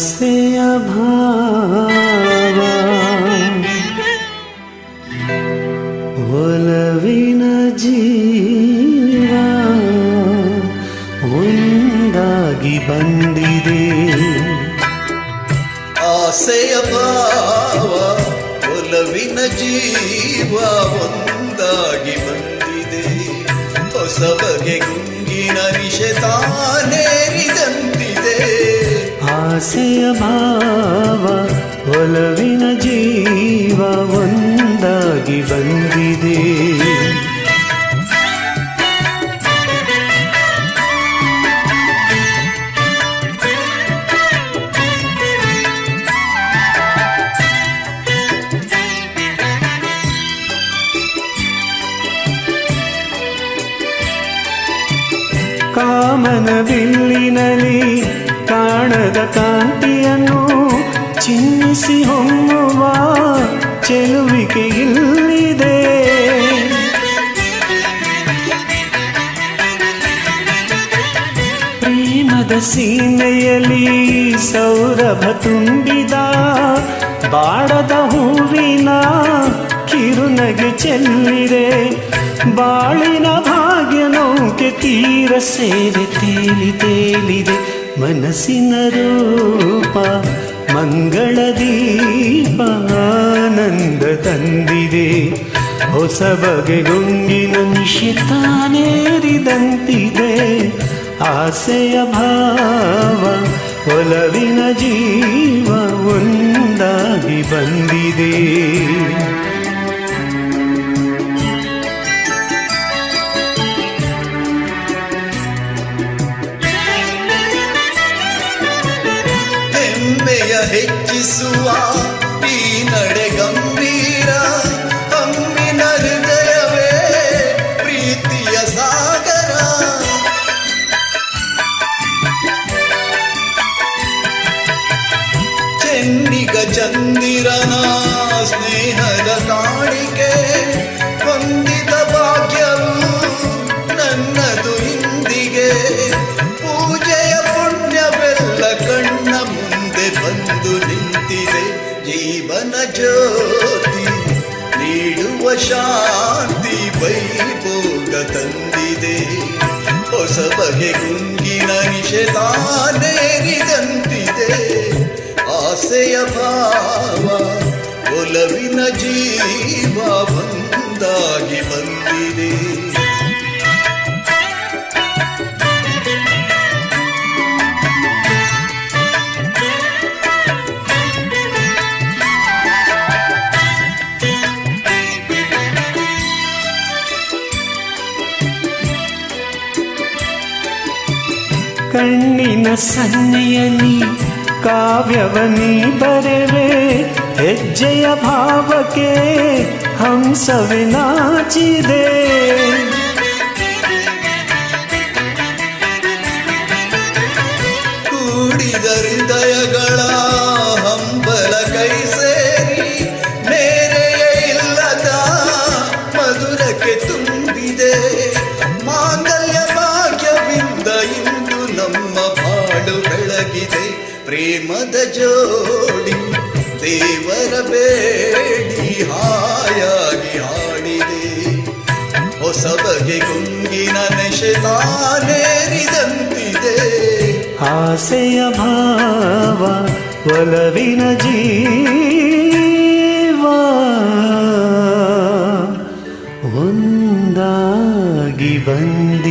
ಆಸೆಯ ಭಾವ ಒಲವಿನ ಜೀವ ಒಂದಾಗಿ ಬಂದಿದೆ. ಆಸೆಯ ಭಾವ ಒಲವಿನ ಜೀವ ಒಂದಾಗಿ ಬಂದಿದೆ. ಹೊಸ ಬಗೆ ಗುಂಗಿನ ನಿಶೆ ತಾನೇರಿದಂತಿದೆ. ಆಸೆಯ ಭಾವ ಒಲವಿನ ಜೀವ ಒಂದಾಗಿ ಬಂದಿದೆ. ಕಾಮನ ಬಿಲ್ಲಿನಲ್ಲಿ ಕಾಣದ ಕಾಂತಿಯನ್ನು ಚಿನ್ನಿಸಿ ಹೊಮ್ಮುವ ಚೆಲುವಿಕೆ ಇಲ್ಲಿದೆ. ಪ್ರೇಮದ ಸೀಮೆಯಲ್ಲಿ ಸೌರಭ ತುಂಬಿದ ಬಾಡದ ಹೂವಿನ ಕಿರುನಗೆ ಚೆಲ್ಲಿದೆ. ಬಾಳಿನ ಭಾಗ್ಯ ನೌಕೆ ತೀರ ಸೇವೆ ತೇಲಿ ತೇಲಿದೆ. ಮನಸ್ಸಿನ ರೂಪ ಮಂಗಳ ದೀಪ ಆನಂದ ತಂದಿದೆ. ಹೊಸ ಬಗೆ ಗುಂಗಿನ ನಿಶಿತಾನೇರಿದಂತಿದೆ. ಆಸೆಯ ಭಾವ ಒಲವಿನ ಜೀವ ಒಂದಾಗಿ ಬಂದಿದೆ. ಹೆಮ್ಮೆಯ ಹೆಚ್ಚಿಸುವ ಈ ನಡೆ ಗಂಭೀರ. ಅಮ್ಮಿನ ಹೃದಯವೇ ಪ್ರೀತಿಯ ಸಾಗರ. ಚೆನ್ನಿಗ ಚಂದಿರನ ಸ್ನೇಹದ ಕಾಣಿಕೆ. ಹೊಂದಿದ ಭಾಗ್ಯವು ನನ್ನದು ಇಂದಿಗೆ. ಪೂಜೆಯ ಪುಣ್ಯವೆಲ್ಲ ಕಣ್ಣ ಮುಂದೆ ಬಂದು ನಿಂತಿದೆ. ಜೀವನ ಜ್ಯೋತಿ ನೀಡುವ ಶಾಂತಿ ವೈಭೋಗ ತಂದಿದೆ. ಹೊಸ ಬಗೆ ಗುಂಗಿನ ನಿಶೆ ತಾನೇರಿದಂತಿದೆ. ಆಸೆಯ ಭಾವ ಒಲವಿನ ಜೀವ ಒಂದಾಗಿ ಬಂದಿದೆ. ಕಣ್ಣಿನ ಸನ್ನೆಯಲ್ಲಿ ಕಾವ್ಯವನಿ ಬರೆವೆ. ಹೆಜ್ಜೆಯ ಭಾವಕ್ಕೆ ಹಂಸವೇ ನಾಚಿದೆ. ಕೂಡಿದ ಹೃದಯಗಳ ಹಂಬಲ ಕೈ ಸೇರಿ ಮೇರೆಯ ಇಲ್ಲದ ಮಧುರಕ್ಕೆ ತುಂಬಿದೆ. ಮಾಂಗಲ್ಯ ಭಾಗ್ಯವಿಂದ ಇಂದು ನಮ್ಮ ಬಾಳು ಬೆಳಗಿದೆ. ಪ್ರೇಮದ ಜೋಡಿ ದೇವರ ಬೇಡಿ ಹಾಯಾಗಿ ಹಾಡಿದೆ. ಹೊಸ ಬಗೆ ಗುಂಗಿನ ನೆಶೆ ತಾನೇರಿದಂತಿದೆ. ಆಸೆಯ ಭಾವ ಒಲವಿನ ಜೀವ ಒಂದಾಗಿ ಬಂದ